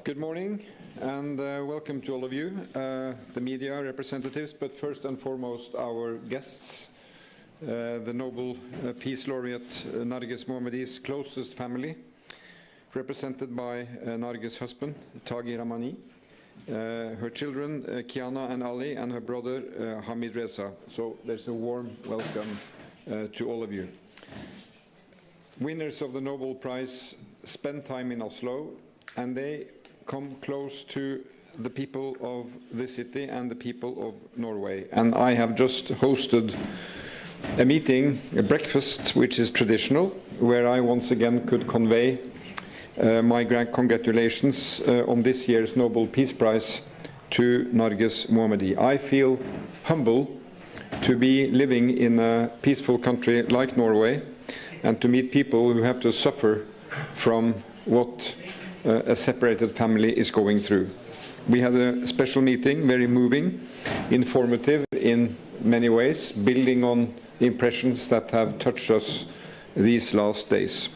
Good morning and welcome to all of you, the media representatives, but first and foremost our guests, the Nobel Peace Laureate Narges Mohammadi's closest family, represented by Narges' husband, Taghi Rahmani, her children, Kiana and Ali, and her brother, Hamidreza. So there's a warm welcome to all of you. Winners of the Nobel Prize spend time in Oslo, and they come close to the people of the city and the people of Norway. And I have just hosted a meeting, a breakfast, which is traditional, where I once again could convey my congratulations on this year's Nobel Peace Prize to Narges Mohammadi. I feel humble to be living in a peaceful country like Norway and to meet people who have to suffer from what a separated family is going through. We had a special meeting, very moving, informative in many ways, building on impressions that have touched us these last days.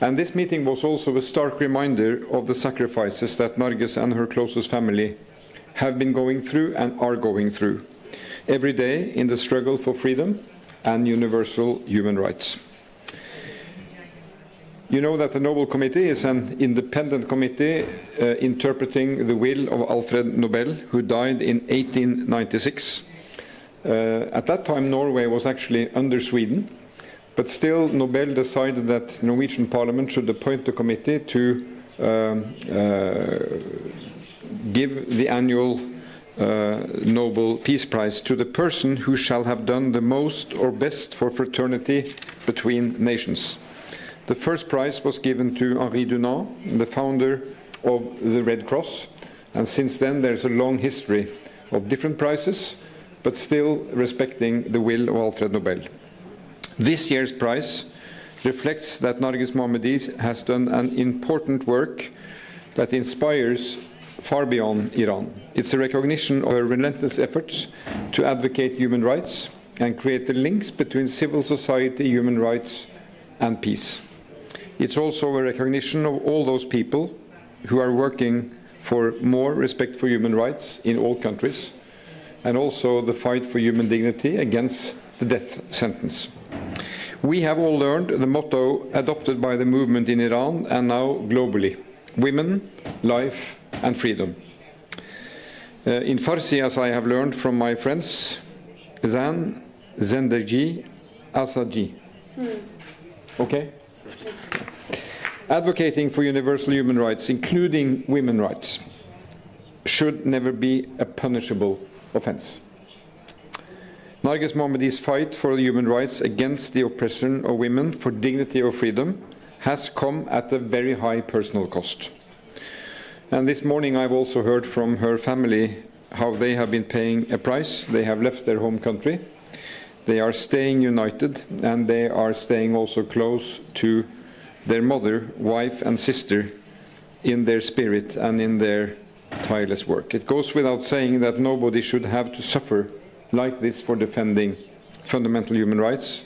And this meeting was also a stark reminder of the sacrifices that Narges and her closest family have been going through and are going through every day in the struggle for freedom and universal human rights. You know that the Nobel Committee is an independent committee interpreting the will of Alfred Nobel, who died in 1896. At that time, Norway was actually under Sweden, but still Nobel decided that the Norwegian Parliament should appoint a committee to give the annual Nobel Peace Prize to the person who shall have done the most or best for fraternity between nations. The first prize was given to Henri Dunant, the founder of the Red Cross, and since then there's a long history of different prizes, but still respecting the will of Alfred Nobel. This year's prize reflects that Narges Mohammadi has done an important work that inspires far beyond Iran. It's a recognition of her relentless efforts to advocate human rights and create the links between civil society, human rights, and peace. It's also a recognition of all those people who are working for more respect for human rights in all countries, and also the fight for human dignity against the death sentence. We have all learned the motto adopted by the movement in Iran and now globally: women, life, and freedom. In Farsi, as I have learned from my friends, Zan, Zendagi, Asaji. Okay? Advocating for universal human rights, including women's rights, should never be a punishable offense. Narges Mohammadi's fight for human rights against the oppression of women for dignity or freedom has come at a very high personal cost. And this morning I've also heard from her family how they have been paying a price. They have left their home country. They are staying united, and they are staying also close to their mother, wife, and sister in their spirit and in their tireless work. It goes without saying that nobody should have to suffer like this for defending fundamental human rights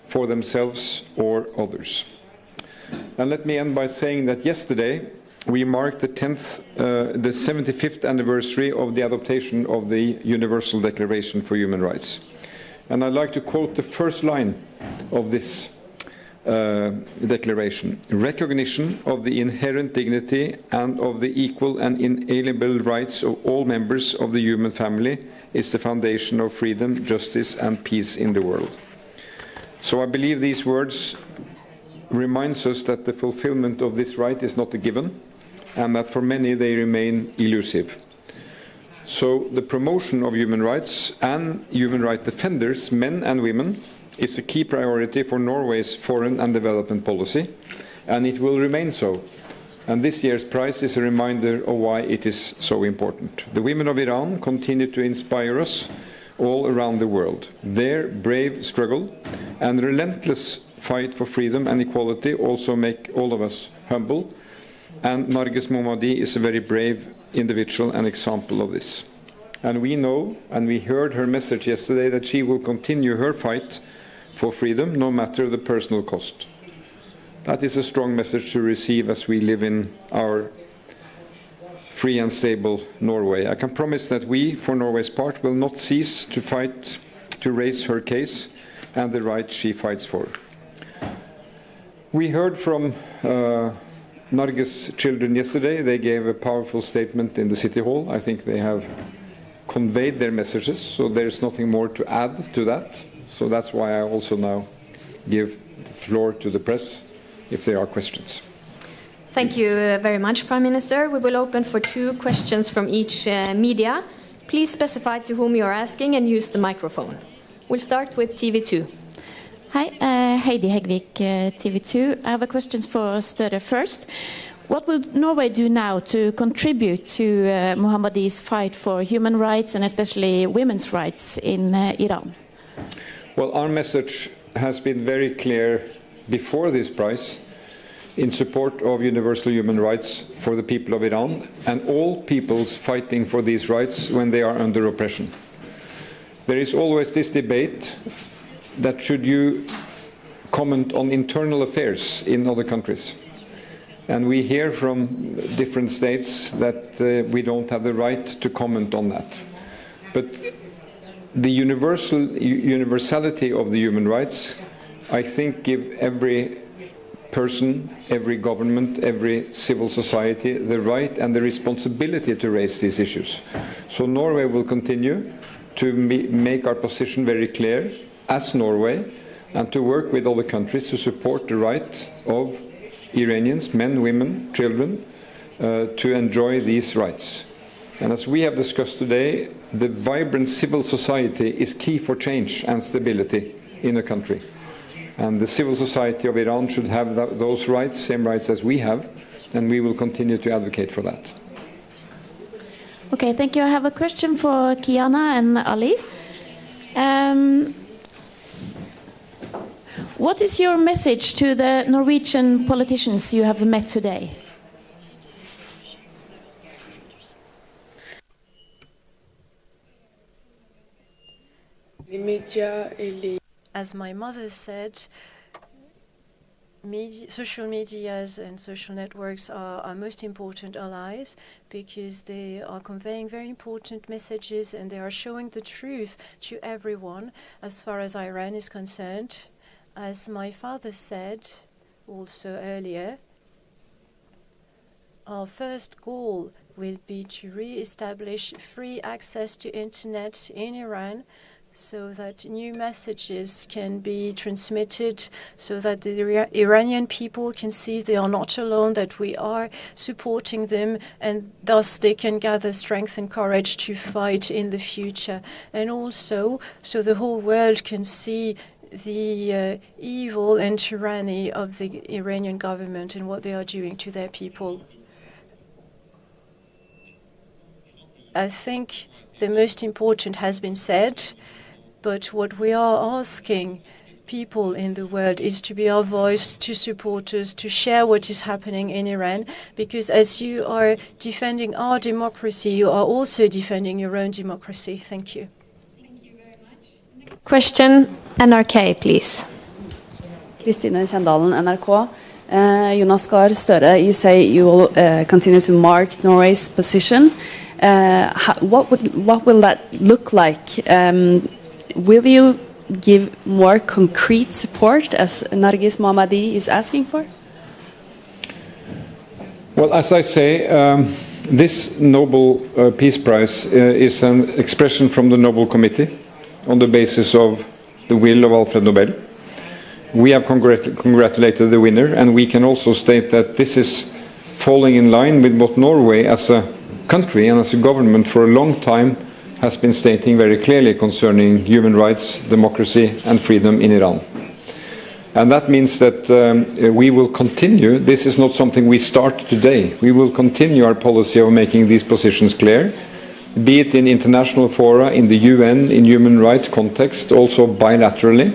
for themselves or others. And let me end by saying that yesterday we marked the 75th anniversary of the adoption of the Universal Declaration for Human Rights. And I'd like to quote the first line of this declaration: recognition of the inherent dignity and of the equal and inalienable rights of all members of the human family is the foundation of freedom, justice, and peace in the world. So I believe these words reminds us that the fulfillment of this right is not a given, and that for many they remain elusive. So the promotion of human rights and human rights defenders, men and women, is a key priority for Norway's foreign and development policy, and it will remain so. And this year's prize is a reminder of why it is so important. The women of Iran continue to inspire us all around the world. Their brave struggle and relentless fight for freedom and equality also make all of us humble, and Narges Mohammadi is a very brave individual and example of this. And we know, and we heard her message yesterday, that she will continue her fight for freedom, no matter the personal cost. That is a strong message to receive as we live in our free and stable Norway. I can promise that we, for Norway's part, will not cease to fight to raise her case and the rights she fights for. We heard from Narges children yesterday. They gave a powerful statement in the City Hall. I think they have conveyed their messages, so there's nothing more to add to that. So that's why I also now give the floor to the press if there are questions. Thank you very much, Prime Minister. We will open for 2 questions from each media. Please specify to whom you are asking and use the microphone. We'll start with TV2. Hi, Heidi Hegvik, TV2. I have a question for Støre first. What will Norway do now to contribute to Mohammadi's fight for human rights and especially women's rights in Iran? Well, our message has been very clear before this prize in support of universal human rights for the people of Iran and all peoples fighting for these rights when they are under oppression. There is always this debate that should you comment on internal affairs in other countries. And we hear from different states that we don't have the right to comment on that. But the universality of the human rights, I think, give every person, every government, every civil society the right and the responsibility to raise these issues. So Norway will continue to make our position very clear as Norway and to work with other countries to support the right of Iranians, men, women, children, to enjoy these rights. And as we have discussed today, the vibrant civil society is key for change and stability in a country. And the civil society of Iran should have those rights, same rights as we have, and we will continue to advocate for that. Okay, thank you. I have a question for Kiana and Ali. What is your message to the Norwegian politicians you have met today? As my mother said, social medias and social networks are our most important allies because they are conveying very important messages and they are showing the truth to everyone as far as Iran is concerned. As my father said also earlier, our first goal will be to re-establish free access to internet in Iran so that new messages can be transmitted, so that the Iranian people can see they are not alone, that we are supporting them, and thus they can gather strength and courage to fight in the future. And also, so the whole world can see the evil and tyranny of the Iranian government and what they are doing to their people. I think the most important has been said, but what we are asking people in the world is to be our voice, to support us, to share what is happening in Iran, because as you are defending our democracy, you are also defending your own democracy. Thank you. Thank you very much. Question, NRK, please. Kristine Kjendalen, NRK. Jonas Gahr Store, you say you will continue to mark Norway's position. What will that look like? Will you give more concrete support as Narges Mohammadi is asking for? Well, as I say, this Nobel Peace Prize is an expression from the Nobel Committee on the basis of the will of Alfred Nobel. We have congratulated the winner, and we can also state that this is falling in line with what Norway as a country and as a government for a long time has been stating very clearly concerning human rights, democracy and freedom in Iran. And that means that we will continue. This is not something we start today. We will continue our policy of making these positions clear, be it in international fora, in the UN, in human rights context, also bilaterally.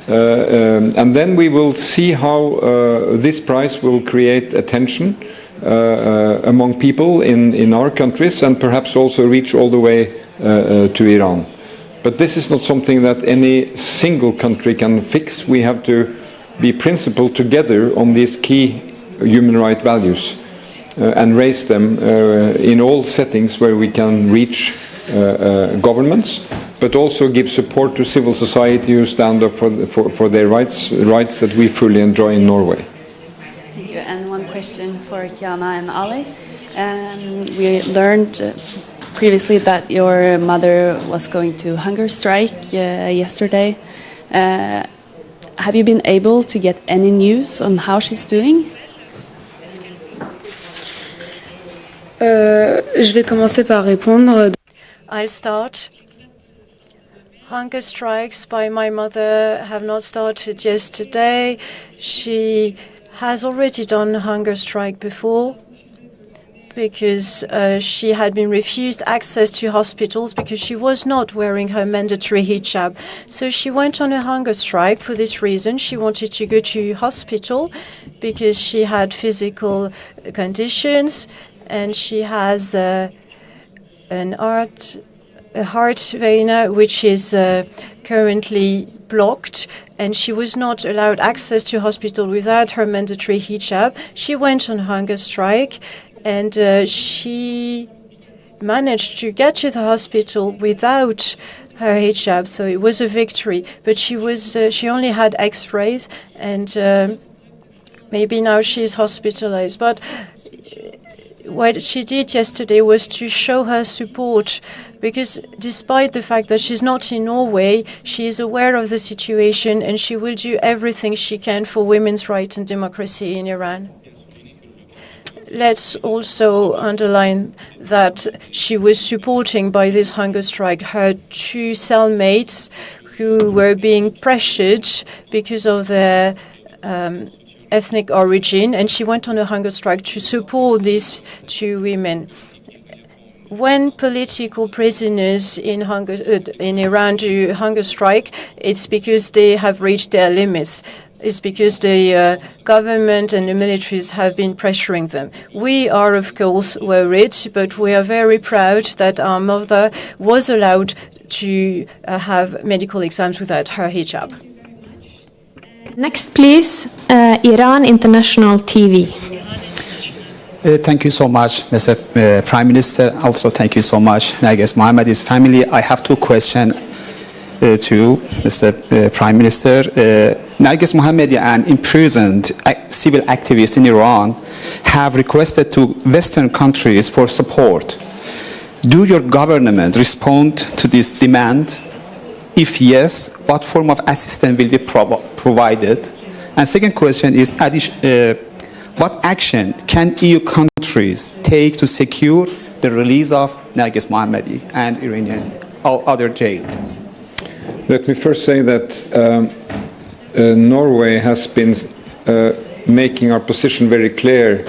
And then we will see how this prize will create attention among people in our countries and perhaps also reach all the way to Iran. But this is not something that any single country can fix. We have to be principled together on these key human rights values. and raise them in all settings where we can reach governments, but also give support to civil society who stand up for their rights that we fully enjoy in Norway. Thank you. And one question for Kiana and Ali. We learned previously that your mother was going to hunger strike yesterday. Have you been able to get any news on how she's doing? Je vais commencer par répondre. I'll start. Hunger strikes by my mother have not started yesterday. She has already done a hunger strike before because she had been refused access to hospitals because she was not wearing her mandatory hijab. So she went on a hunger strike for this reason. She wanted to go to hospital because she had physical conditions and she has a heart vein which is currently blocked, and she was not allowed access to hospital without her mandatory hijab. She went on hunger strike, and she managed to get to the hospital without her hijab, so it was a victory. But she only had X-rays, and maybe now she's hospitalized. But what she did yesterday was to show her support, because despite the fact that she's not in Norway, she is aware of the situation and she will do everything she can for women's rights and democracy in Iran. Let's also underline that she was supporting by this hunger strike her two cellmates who were being pressured because of their ethnic origin, and she went on a hunger strike to support these two women. When political prisoners in Iran do hunger strike, it's because they have reached their limits. It's because the government and the militaries have been pressuring them. We are, of course, worried, but we are very proud that our mother was allowed to have medical exams without her hijab. Next, please, Iran International TV. Thank you so much, Mr. Prime Minister. Also, thank you so much, Narges Mohammadi's family. I have two questions to Mr. Prime Minister. Narges Mohammadi and imprisoned civil activists in Iran have requested to Western countries for support. Do your government respond to this demand? If yes, what form of assistance will be provided? And second question is, what action can EU countries take to secure the release of Narges Mohammadi and Iranian or other jailed? Let me first say that Norway has been making our position very clear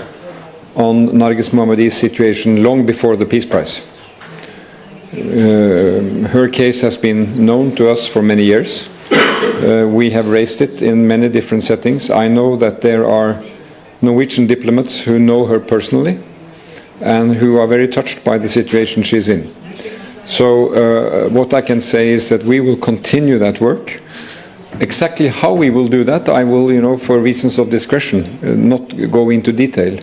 on Narges Mohammadi's situation long before the Peace Prize. Her case has been known to us for many years. We have raised it in many different settings. I know that there are Norwegian diplomats who know her personally and who are very touched by the situation she's in. So what I can say is that we will continue that work. Exactly how we will do that, I will, for reasons of discretion, not go into detail.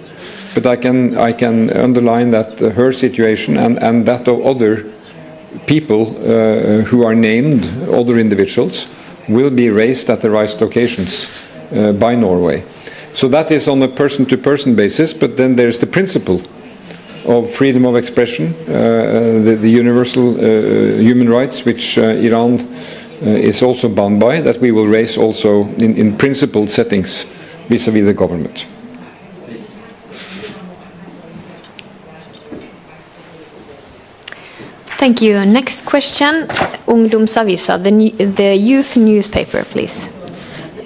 But I can underline that her situation and that of other people who are named, other individuals, will be raised at the right occasions by Norway. So that is on a person-to-person basis, but then there's the principle of freedom of expression, the universal human rights, which Iran is also bound by, that we will raise also in principled settings vis-à-vis the government. Thank you. Next question, Ungdomsavisa, the youth newspaper, please.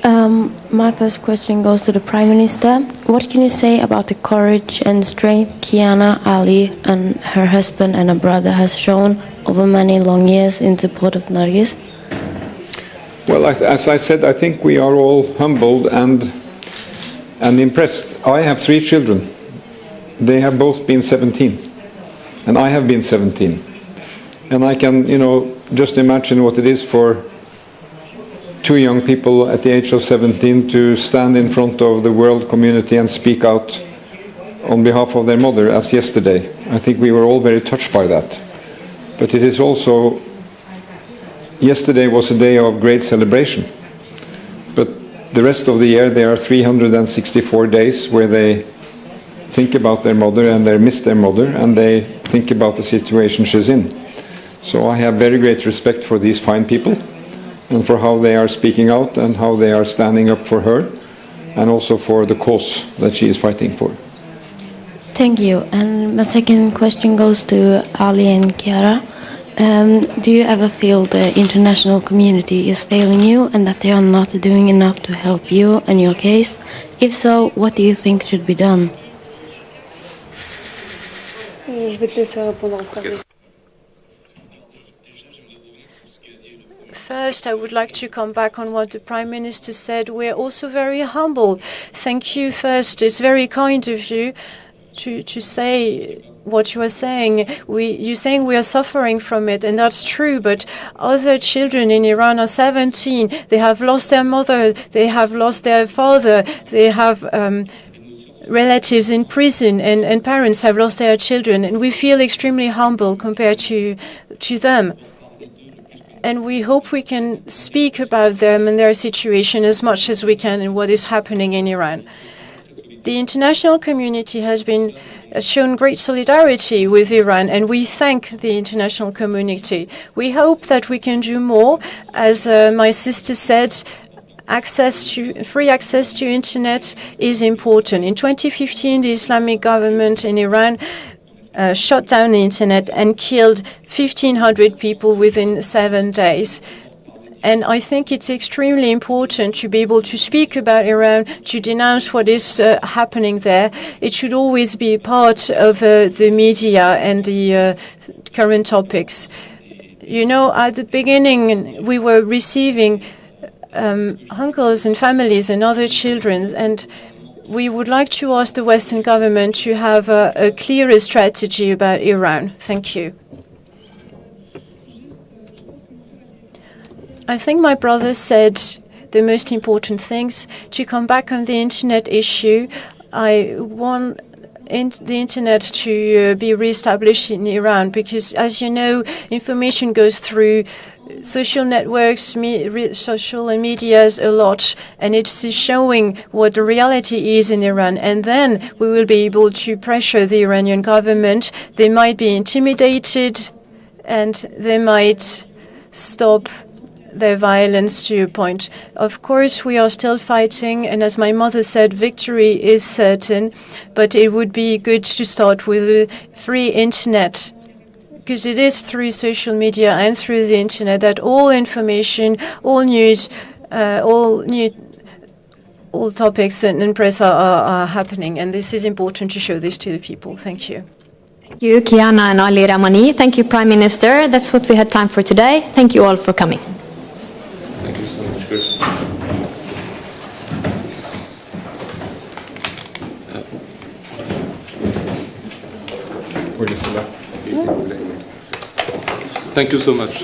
My first question goes to the Prime Minister. What can you say about the courage and strength Kiana, Ali and her husband and her brother has shown over many long years in support of Narges? Well, as I said, I think we are all humbled and impressed. I have 3 children. They have both been 17, and I have been 17. And I can, just imagine what it is for 2 young people at the age of 17 to stand in front of the world community and speak out on behalf of their mother as yesterday. I think we were all very touched by that. But it is also, yesterday was a day of great celebration. But the rest of the year there are 364 days where they think about their mother and they miss their mother and they think about the situation she's in. So I have very great respect for these fine people and for how they are speaking out and how they are standing up for her and also for the cause that she is fighting for. Thank you. And my second question goes to Ali and Chiara. Do you ever feel the international community is failing you and that they are not doing enough to help you and your case? If so, what do you think should be done? Je vais te laisser répondre en premier. First, I would like to come back on what the Prime Minister said. We're also very humble. Thank you first. It's very kind of you to say what you are saying. You're saying we are suffering from it, and that's true, but other children in Iran are 17. They have lost their mother. They have lost their father. They have relatives in prison, and parents have lost their children, and we feel extremely humble compared to them. And we hope we can speak about them and their situation as much as we can and what is happening in Iran. The international community has shown great solidarity with Iran, and we thank the international community. We hope that we can do more. As my sister said, free access to internet is important. In 2015, the Islamic government in Iran shut down the internet and killed 1,500 people within 7 days. And I think it's extremely important to be able to speak about Iran, to denounce what is happening there. It should always be part of the media and the current topics. You know, at the beginning, we were receiving uncles and families and other children, and we would like to ask the Western government to have a clearer strategy about Iran. Thank you. I think my brother said the most important things. To come back on the internet issue, I want the internet to be reestablished in Iran because, as you know, information goes through social networks, social and medias a lot, and it's showing what the reality is in Iran. And then we will be able to pressure the Iranian government. They might be intimidated, and they might stop their violence to a point. Of course, we are still fighting, and as my mother said, victory is certain, but it would be good to start with a free internet, because it is through social media and through the internet that all information, all news, all topics and press are happening, and this is important to show this to the people. Thank you. Thank you, Kiana and Ali Rahmani. Thank you, Prime Minister. That's what we had time for today. Thank you all for coming. Thank you so much. Good. Thank you so much.